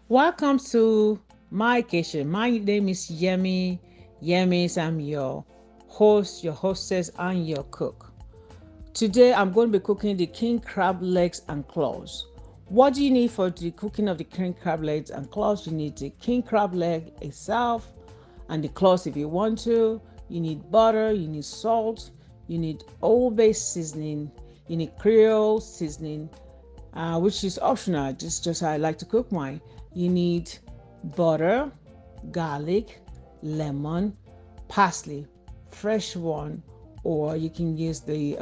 Welcome to my kitchen. My name is Yemis. I'm your host, your hostess, and your cook. Today I'm going to be cooking the king crab legs and claws. What do you need for the cooking of the king crab legs and claws? You need the king crab leg itself and the claws if you want to. You need butter, you need salt, you need old bay seasoning, you need Creole seasoning, which is optional. Just how I like to cook mine. You need butter, garlic, lemon, parsley, fresh one, or you can use the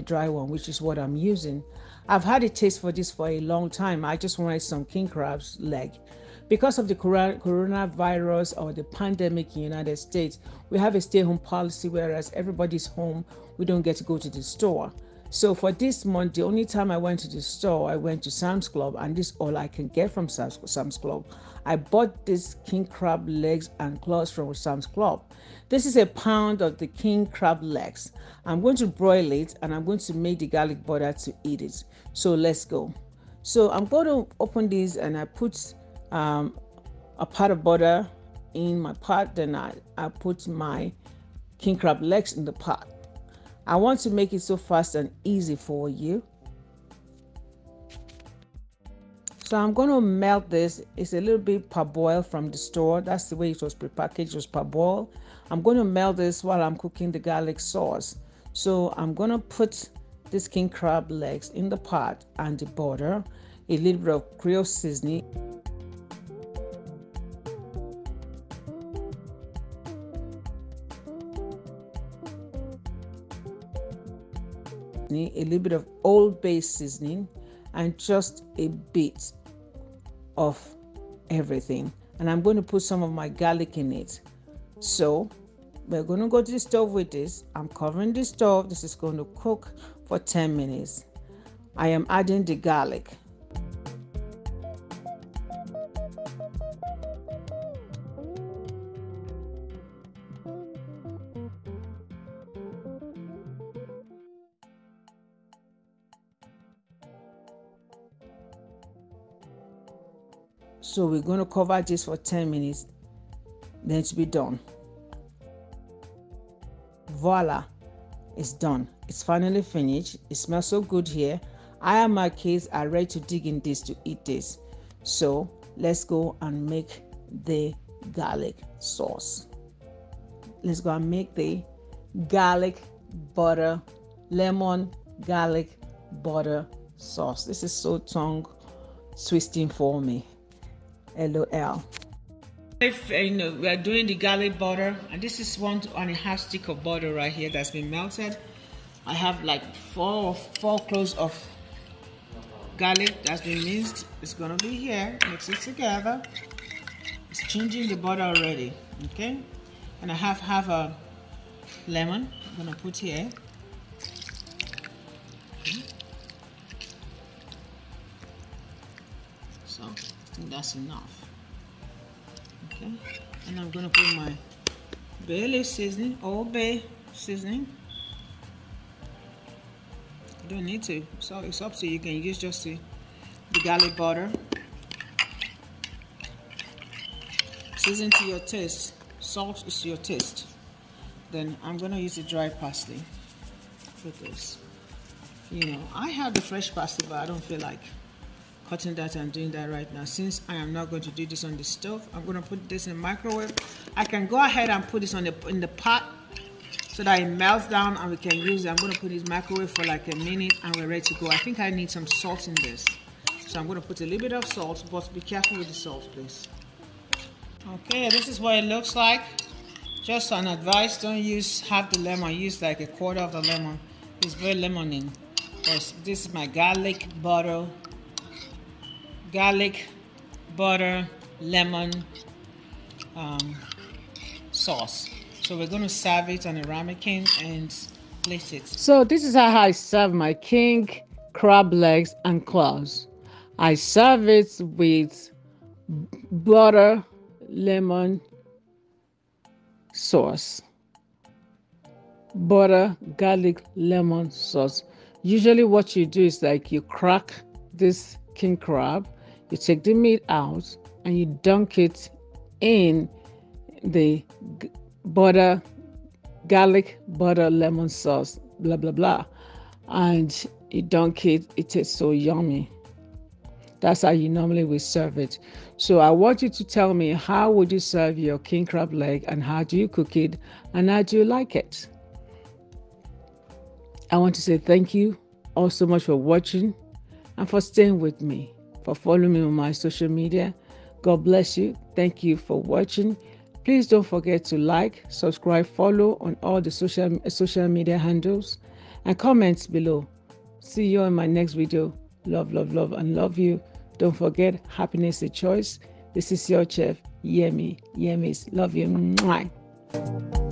dry one, which is what I'm using. I've had a taste for this for a long time. I just wanted some king crab's leg. Because of the coronavirus or the pandemic in the United States, we have a stay-home policy, whereas everybody's home. We don't get to go to the store. So for this month, the only time I went to the store, I went to Sam's Club, and this is all I can get from Sam's Club. I bought this king crab legs and claws from Sam's Club. This is a pound of the king crab legs. I'm going to broil it, and I'm going to make the garlic butter to eat it. So let's go. So I'm going to open this, and I put a pot of butter in my pot. Then I put my king crab legs in the pot. I want to make it so fast and easy for you. So I'm going to melt this. It's a little bit parboiled from the store. That's the way it was prepackaged, it was parboiled. I'm going to melt this while I'm cooking the garlic sauce. So I'm going to put this king crab legs in the pot and the butter, a little bit of Creole seasoning, a little bit of old bay seasoning, and just a bit of everything. And I'm going to put some of my garlic in it. So we're going to go to the stove with this. I'm covering the stove. This is going to cook for 10 minutes. I am adding the garlic. So we're going to cover this for 10 minutes, then to be done. Voila, it's done. It's finally finished. It smells so good here. I and my kids are ready to dig in this to eat this. So let's go and make the garlic sauce. Let's go and make the garlic butter, lemon garlic butter sauce. This is so tongue twisting for me. LOL. If we are doing the garlic butter, and this is 1.5 stick of butter right here that's been melted. I have like four cloves of garlic that's been minced. It's gonna be here. Mix it together. It's changing the butter already. Okay, and I have half a lemon. I'm gonna put here. Okay. So I think that's enough. Okay, and I'm gonna put my bay leaf seasoning, old bay seasoning. You don't need to, so it's up to you. You can use just the garlic butter. Season to your taste. Salt is your taste. Then I'm gonna use the dry parsley for this. You know, I have the fresh parsley, but I don't feel like cutting that and doing that right now. Since I am not going to do this on the stove, I'm going to put this in the microwave. I can go ahead and put this in the pot so that it melts down and we can use it. I'm going to put this in the microwave for like a minute and we're ready to go. I think I need some salt in this, so I'm going to put a little bit of salt, but be careful with the salt, please. Okay, this is what it looks like. Just an advice, don't use half the lemon, use like a quarter of the lemon. It's very lemoning. This is my garlic butter, lemon sauce. So we're going to serve it on a ramekin and plate it. So this is how I serve my king crab legs and claws. I serve it with butter, lemon sauce. Butter, garlic, lemon sauce. Usually what you do is like you crack this king crab, You take the meat out and you dunk it in the butter, garlic, butter, lemon sauce, blah, blah, blah. And you dunk it. It tastes so yummy. That's how you normally will serve it. So I want you to tell me, how would you serve your king crab leg, and how do you cook it, and how do you like it? I want to say thank you all so much for watching and for staying with me, for following me on my social media. God bless you. Thank you for watching. Please don't forget to like, subscribe, follow on all the social media handles, and comment below. See you in my next video. Love, love, love, and love you. Don't forget, happiness is a choice. This is your chef, Yemi. Yemis. Love you. Mwah.